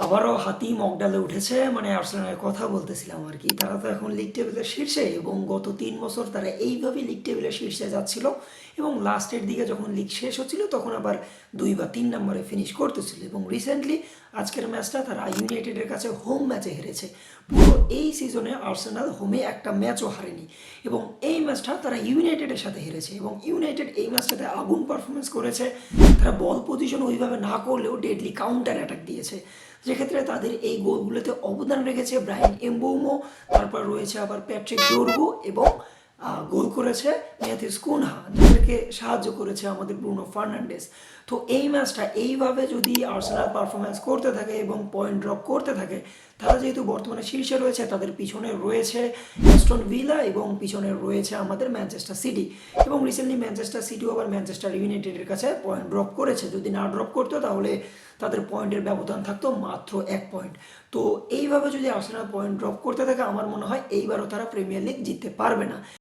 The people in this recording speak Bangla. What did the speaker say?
আবারও হাতি মগডালে উঠেছে, মানে আর্সেনালের কথা বলতেছিলাম আর কি। তারা তো এখন লিগ টেবিলের শীর্ষে এবং গত 3 বছর তারা এইভাবেই লিগ টেবিলের শীর্ষে যাচ্ছিল এবং লাস্টের দিকে যখন লিগ শেষ হচ্ছিল তখন আবার 2 বা 3 নম্বরে ফিনিশ করতেছিল। এবং রিসেন্টলি আজকের ম্যাচটা তারা ইউনাইটেডের কাছে হোম ম্যাচে হেরেছে। পুরো এই সিজনে আর্সেনাল হোমে একটা ম্যাচও হারেনি এবং এই ম্যাচটা তারা ইউনাইটেডের সাথে হেরেছে এবং ইউনাইটেড এই ম্যাচটাতে আগুন পারফরমেন্স করেছে। তারা বল পজিশন ওইভাবে না করলেও ডেডলি কাউন্টার অ্যাটাক দিয়েছে, যেক্ষেত্রে তাদের এই গোলগুলোতে অবদান রেখেছে ব্রায়ান এমবুমো, তারপর রয়েছে আবার প্যাট্রিক ডোরগু এবং গোল করেছে ম্যাথিউস কুনহা, যাদেরকে সাহায্য করেছে আমাদের ব্রুনো ফার্নান্ডেস। তো এই ম্যাচটা এইভাবে যদি আর্সেনাল পারফরমেন্স করতে থাকে এবং পয়েন্ট ড্রপ করতে থাকে, তারা যেহেতু বর্তমানে শীর্ষে রয়েছে, তাদের পিছনে রয়েছে অ্যাস্টন ভিলা এবং পিছনে রয়েছে আমাদের ম্যানচেস্টার সিটি। এবং রিসেন্টলি ম্যানচেস্টার সিটিও আবার ম্যানচেস্টার ইউনাইটেডের কাছে পয়েন্ট ড্রপ করেছে। যদি না ড্রপ করতো তাহলে তাদের পয়েন্টের ব্যবধান থাকতো মাত্র 1 পয়েন্ট। তো এইভাবে যদি আর্সেনাল পয়েন্ট ড্রপ করতে থাকে, আমার মনে হয় এইবারও তারা প্রিমিয়ার লিগ জিততে পারবে না।